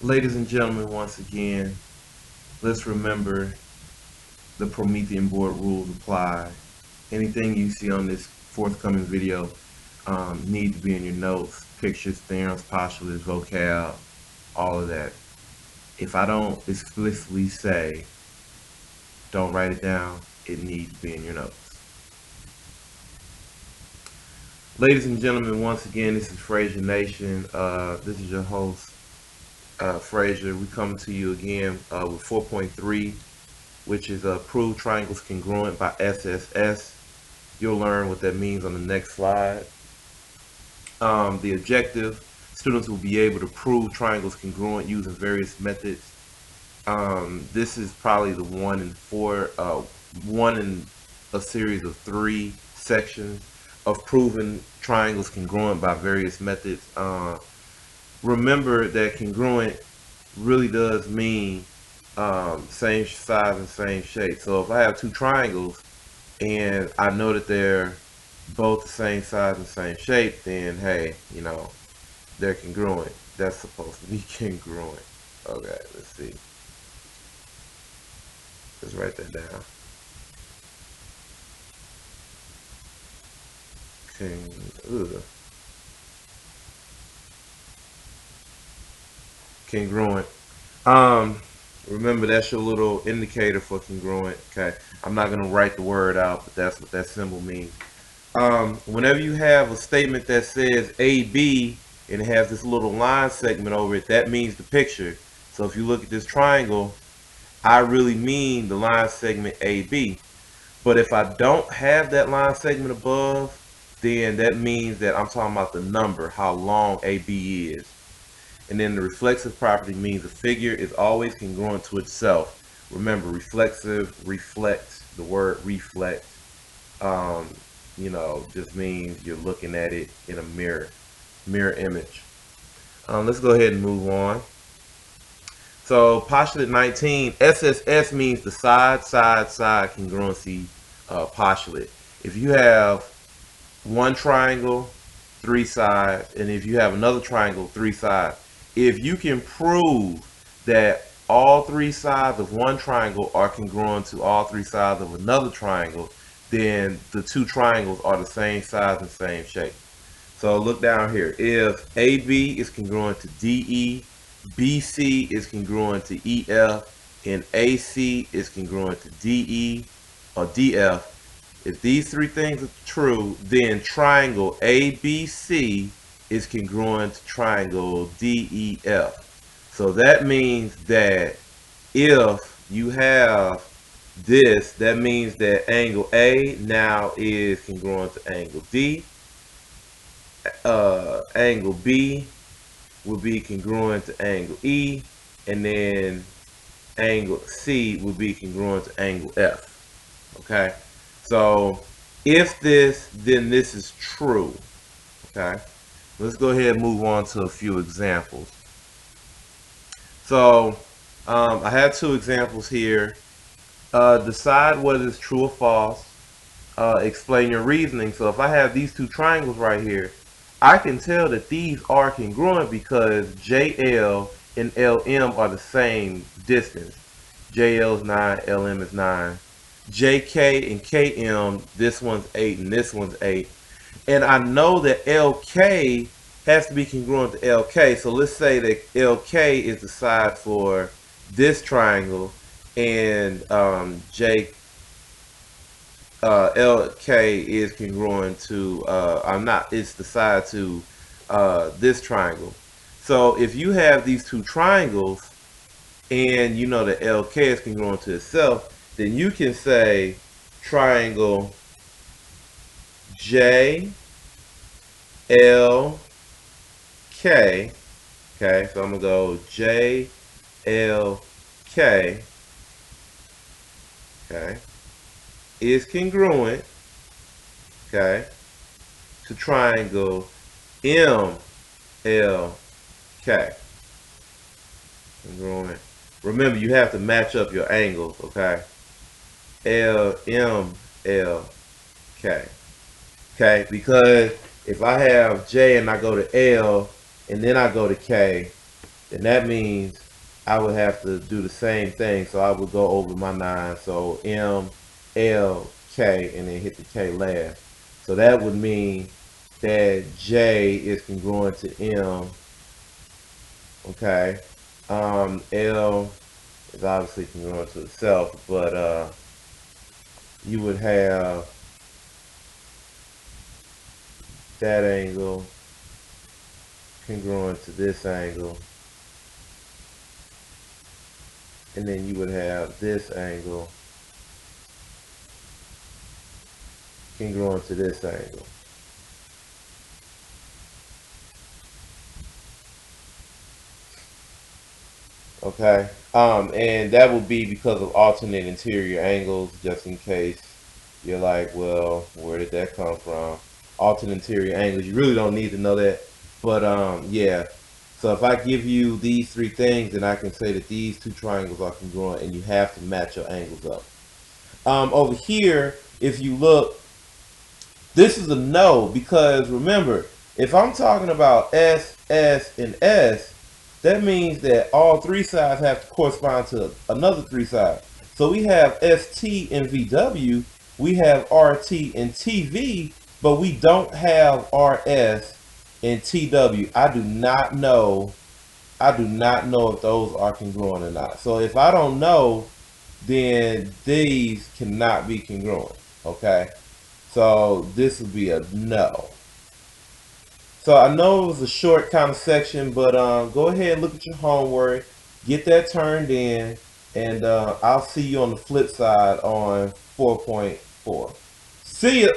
Ladies and gentlemen, once again, let's remember the Promethean board rules apply. Anything you see on this forthcoming video need to be in your notes, pictures, theorems, postulates, vocab, all of that. If I don't explicitly say, don't write it down, it needs to be in your notes. Ladies and gentlemen, once again, this is Fraser Nation. This is your host, Fraser. We come to you again with 4.3, which is Prove Triangles Congruent by SSS. You'll learn what that means on the next slide. The objective, students will be able to prove triangles congruent using various methods. This is probably the one in a series of 3 sections of proving triangles congruent by various methods. Remember that congruent really does mean same size and same shape. So if I have 2 triangles and I know that they're both the same size and same shape, then hey, they're congruent. That's supposed to be congruent. Okay, let's see. Let's write that down. Ugh. Congruent. Remember that's your little indicator for congruent. Okay, I'm not gonna write the word out, but that's what that symbol means. Whenever you have a statement that says AB and it has this little line segment over it, that means the picture. So if you look at this triangle, I really mean the line segment AB. But if I don't have that line segment above, then that means that I'm talking about the number, how long AB is. And then the reflexive property means the figure is always congruent to itself. Remember, reflexive, reflect, the word reflect, just means you're looking at it in a mirror image. Let's go ahead and move on. So postulate 19, SSS means the side congruency postulate. If you have one triangle, 3 sides, and if you have another triangle, 3 sides, if you can prove that all 3 sides of one triangle are congruent to all 3 sides of another triangle, then the 2 triangles are the same size and same shape. So look down here. If AB is congruent to DE, BC is congruent to EF, and AC is congruent to DE or DF, if these 3 things are true, then triangle ABC is congruent to triangle DEF. So that means that if you have this, that means that angle A now is congruent to angle D. Angle B would be congruent to angle E, and then angle C would be congruent to angle F. Okay, so if this, then this is true. Okay, let's go ahead and move on to a few examples. So I have 2 examples here. Decide whether it's true or false. Explain your reasoning. So if I have these 2 triangles right here, I can tell that these are congruent because JL and LM are the same distance. JL is 9, LM is 9. JK and KM, this one's 8 and this one's 8. And I know that LK has to be congruent to LK. So let's say that LK is the side for this triangle, and LK is congruent to it's the side to this triangle. So if you have these 2 triangles and you know that LK is congruent to itself, then you can say triangle JLK. Okay, so I'm gonna go JLK. Okay, is congruent, okay, to triangle MLK. Congruent. Remember, you have to match up your angles, okay? LMLK. Okay, because if I have J and I go to L and then I go to K, then that means I would have to do the same thing. So I would go over my 9. So M, L, K, and then hit the K last. So that would mean that J is congruent to M. Okay. L is obviously congruent to itself, but you would have that angle congruent to this angle, and then you would have this angle congruent to this angle. Okay, and that would be because of alternate interior angles, just in case you're like, well, where did that come from? Alternate interior angles, you really don't need to know that, but yeah. So if I give you these 3 things, then I can say that these 2 triangles are congruent, and you have to match your angles up. Over here, if you look, this is a no, because remember, if I'm talking about S, S, and S, that means that all 3 sides have to correspond to another 3 sides. So we have ST and VW, we have RT and TV, but we don't have RS and TW. I do not know if those are congruent or not. So if I don't know, then these cannot be congruent. Okay, so this would be a no. So I know it was a short kind of section, but go ahead and look at your homework, get that turned in, and I'll see you on the flip side on 4.4. See ya.